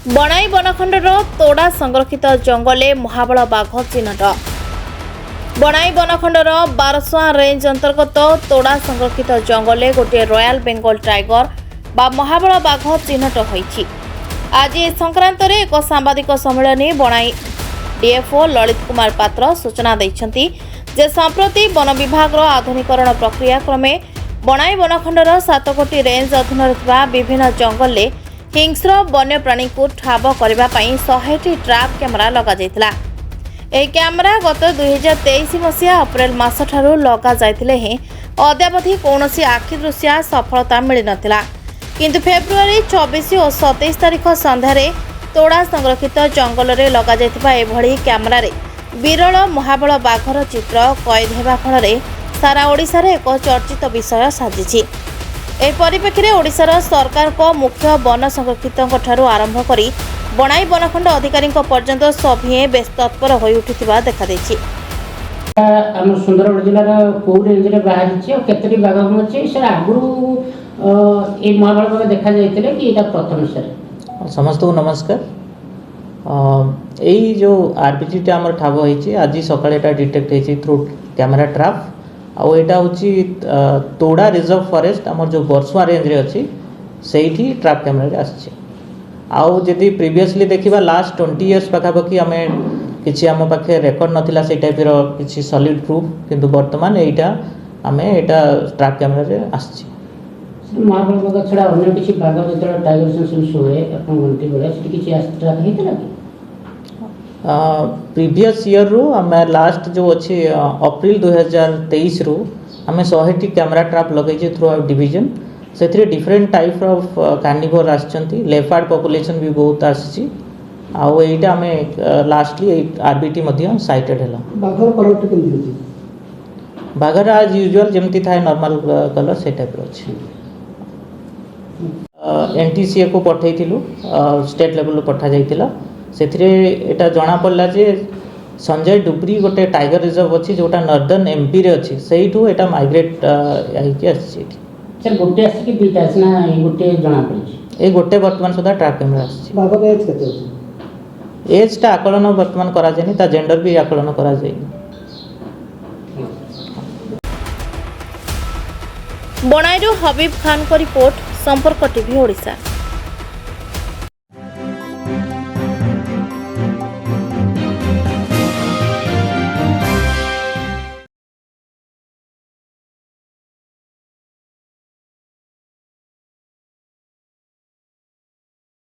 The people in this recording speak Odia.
ବଣାଇ ବନଖଣ୍ଡର ତୋଡ଼ା ସଂରକ୍ଷିତ ଜଙ୍ଗଲରେ ମହାବଳ ବାଘ ଚିହ୍ନଟ। ବଣାଇ ବନଖଣ୍ଡର ବାରସୁଆଁ ରେଞ୍ଜ ଅନ୍ତର୍ଗତ ତୋଡ଼ା ସଂରକ୍ଷିତ ଜଙ୍ଗଲରେ ଗୋଟିଏ ରୟାଲ ବେଙ୍ଗଲ ଟାଇଗର ବା ମହାବଳ ବାଘ ଚିହ୍ନଟ ହୋଇଛି। ଆଜି ଏ ସଂକ୍ରାନ୍ତରେ ଏକ ସାମ୍ବାଦିକ ସମ୍ମିଳନୀ ବଣାଇ ଡିଏଫଓ ଲଳିତ କୁମାର ପାତ୍ର ସୂଚନା ଦେଇଛନ୍ତି ଯେ ସମ୍ପ୍ରତି ବନ ବିଭାଗର ଆଧୁନିକରଣ ପ୍ରକ୍ରିୟା କ୍ରମେ ବଣାଇ ବନଖଣ୍ଡର 7 ରେଞ୍ଜ ଅଧୀନରେ ଥିବା ବିଭିନ୍ନ ଜଙ୍ଗଲରେ ହିଂସ୍ର ବନ୍ୟପ୍ରାଣୀଙ୍କୁ ଠାବ କରିବା ପାଇଁ 100ଟି ଟ୍ରାପ୍ କ୍ୟାମେରା ଲଗାଯାଇଥିଲା। ଏହି କ୍ୟାମେରା ଗତ 2023 ମସିହା ଅପ୍ରେଲ ମାସଠାରୁ ଲଗାଯାଇଥିଲେ ହେଁ ଅଦ୍ୟାବଧି କୌଣସି ଆଖିଦୃଶିଆ ସଫଳତା ମିଳିନଥିଲା। କିନ୍ତୁ ଫେବୃଆରୀ 24 ଓ 27 ତାରିଖ ସନ୍ଧ୍ୟାରେ ତୋଡ଼ା ସଂରକ୍ଷିତ ଜଙ୍ଗଲରେ ଲଗାଯାଇଥିବା ଏଭଳି କ୍ୟାମେରାରେ ବିରଳ ମହାବଳ ବାଘର ଚିତ୍ର କଏଦ ହେବା ଫଳରେ ସାରା ଓଡ଼ିଶାରେ ଏକ ଚର୍ଚ୍ଚିତ ବିଷୟ ସାଜିଛି। ଏହି ପରିପ୍ରେକ୍ଷୀରେ ଓଡ଼ିଶାର ସରକାରଙ୍କ ମୁଖ୍ୟ ବନ ସଂରକ୍ଷିତଙ୍କଠାରୁ ଆରମ୍ଭ କରି ବଣାଇ ବନଖଣ୍ଡ ଅଧିକାରୀଙ୍କ ପର୍ଯ୍ୟନ୍ତ ସଭିଏଁ ବେଶ ତତ୍ପର ହୋଇ ଉଠିଥିବା ଦେଖାଦେଇଛି। ଆମ ସୁନ୍ଦରଗଡ଼ ଜିଲ୍ଲାର କୋଉ ରେଞ୍ଜରେ ବାହାରିଛି ଆଉ କେତୋଟି ବାଘ ଅଛି ସାର୍? ଆଗରୁ ଏ ମହାବଳ ବାଘ ଦେଖାଯାଇଥିଲେ କି ଏଇଟା ପ୍ରଥମ ସାର୍? ସମସ୍ତଙ୍କୁ ନମସ୍କାର। ଏଇ ଯେଉଁ ଆରପିଜିଟା ଆମର ଠାବ ହେଇଛି ଆଜି ସକାଳେ ଏଇଟା ଡିଟେକ୍ଟ ହେଇଛି ଥ୍ରୁ କ୍ୟାମେରା ଟ୍ରାପ୍। ଆଉ ଏଇଟା ହେଉଛି ତୋଡ଼ା ରିଜର୍ଭ ଫରେଷ୍ଟ ଆମର ଯେଉଁ ବରସୁଆଁ ରେଞ୍ଜରେ ଅଛି ସେଇଠି ଟ୍ରାପ୍ କ୍ୟାମେରାରେ ଆସିଛି। ଆଉ ଯଦି ପ୍ରିଭିୟସଲି ଦେଖିବା ଲାଷ୍ଟ 20 ଇୟର୍ସ ପାଖାପାଖି ଆମେ କିଛି ଆମ ପାଖେ ରେକର୍ଡ଼ ନଥିଲା ସେଇ ଟାଇପ୍ର କିଛି ସଲିଡ୍ ପ୍ରୁଫ୍, କିନ୍ତୁ ବର୍ତ୍ତମାନ ଏଇଟା ଟ୍ରାପ୍ କ୍ୟାମେରାରେ ଆସିଛି। ମହାବଳ ବାଘ ଛଡ଼ା ଅନ୍ୟ କିଛି ବାଘ ଯେତେବେଳେ ଟାଇଗର ସେନ୍ସସ୍ ହୁଏ ଆପଣ ଘଣ୍ଟି ବେଳେ ସେଠି କିଛି ଟ୍ରାପ୍ ହେଇଥିଲା କି? ପ୍ରିଭିୟସ୍ ଇୟର୍ରୁ ଆମେ ଲାଷ୍ଟ ଯେଉଁ ଅଛି ଅପ୍ରିଲ 2023ରୁ ଆମେ 100ଟି କ୍ୟାମେରା ଟ୍ରାପ୍ ଲଗେଇଛୁ ଥ୍ରୁ ଆଉଟ୍ ଡିଭିଜନ୍। ସେଥିରେ ଡିଫରେଣ୍ଟ ଟାଇପ୍ର କାର୍ନିଭୋର ଆସିଛନ୍ତି, ଲେପାର୍ଡ଼ ପପୁଲେସନ୍ ବି ବହୁତ ଆସିଛି। ଆଉ ଏଇଟା ଆମେ ଲାଷ୍ଟଲି ଏଇ ଆରବିଟି ମଧ୍ୟ ସାଇଟେଡ୍ ହେଲା। ବାଘର କଲର୍ଟା କେମିତି ଅଛି? ବାଘର ଆଜ୍ ୟୁଜୁଆଲ୍ ଯେମିତି ଥାଏ ନର୍ମାଲ୍ କଲର୍ ସେଇ ଟାଇପ୍ର ଅଛି। NTCAକୁ ପଠାଇଥିଲୁ, ଷ୍ଟେଟ୍ ଲେଭେଲରୁ ପଠାଯାଇଥିଲା। ସେଥିରେ ଏଇଟା ଜଣାପଡ଼ିଲା ଯେ ସଞ୍ଜୟ ଡୁବ୍ରି ଗୋଟେ ଟାଇଗର ରିଜର୍ଭ ଅଛି ଯେଉଁଟା ନର୍ଦର୍ନ ଏମ୍ପିରେ ଅଛି, ସେଇଠୁ ଏଇଟା ମାଇଗ୍ରେଟ୍ ହେଇକି ଆସିଛି ଏଠି। ସାର୍ ଗୋଟେ ଆସିଛି କି ଦୁଇଟା ଆସିଛି ନା ଏଇ ଗୋଟେ ଜଣାପଡ଼ିଛି? ଏଇ ଗୋଟେ ବର୍ତ୍ତମାନ ସୁଦ୍ଧା ଟ୍ରାପ୍ କ୍ୟାମେରା ଆସିଛି। ବାଘର ଏଜ୍ କେତେ ଅଛି? ଏଜ୍ଟା ଆକଳନ ବର୍ତ୍ତମାନ କରାଯାଇନି, ତା ଜେଣ୍ଡର ବି ଆକଳନ କରାଯାଇନି। ବଣାଇରୁ ହବିବ ଖାନଙ୍କ ରିପୋର୍ଟ, ସମ୍ପର୍କ ଟିଭି ଓଡ଼ିଶା।